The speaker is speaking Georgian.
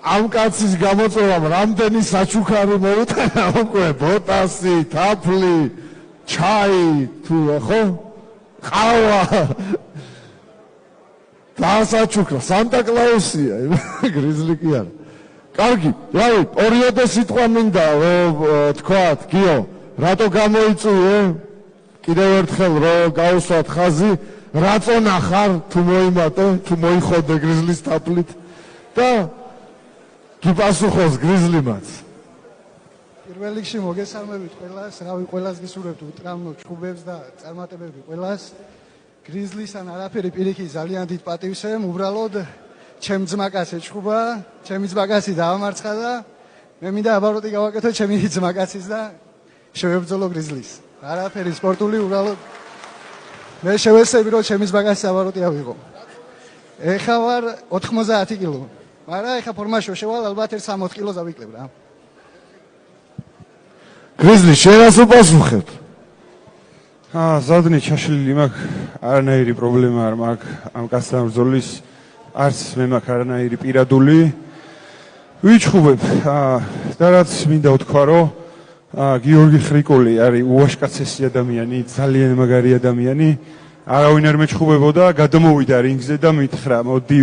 ამ კაცის გამოწვევამ რამდენი საჩუქარი მოუტანა უკვე ბოტასი, თაფლი, ჩაი, თუ ხო? ყავა. დაასაჩუქრა, სანტა კლაუსია, გრიზლი კი არა. კარგი, რავი, ორიოდე სიტყვა მინდა თქვათ, გიო, რატო გამოიწვიე? კიდევ ერთხელ რო გაუსვათ ხაზი, რა წონა ხარ, თუ მოიმატე, თუ მოიხოდე გრიზლის თაფლით და გიპასუხოს გრიზლიმაც. პირველ რიგში მოგესალმებით ყველას, რავი, ყველას გისურვებთ უტრამო ჩხუბებს და წარმატებები ყველას. გრიზლისთან არაფერი პირიქით ძალიან დიდ პატივს ემ, უბრალოდ ჩემ ძმაკაცს ეჩხუბა, ჩემი ძმაკაცი დაამარცხა და მე მინდა აბაროტი გავაკეთო ჩემი ძმაკაცის და შევებრძოლო გრიზლის. არაფერი სპორტული, უბრალოდ მე შევეცდები რომ ჩემი ძმაკაცის აბაროტი ავიღო. ეხა ვარ 90 კილო. მაგრამ ეხა ფორმაში შევალ ალბათ 60 კილოს ავიკლებ რა. გრიზლი, შენ რას უპასუხებ? ზადნი ჩაშლილი მაქვს, არანაირი პრობლემა არ მაქვს ამ კაცთან ბრძოლის, არც მე მაქვს არანაირი პირადული. ვიჩხუბებ და რაც მინდა ვთქვა, რომ გიორგი ხრიკული არის უაშკაცესი ადამიანი, ძალიან მაგარი ადამიანი. არავინ არ მეჩხუბებოდა, გადმოვიდა რინგზე და მითხრა, მოდი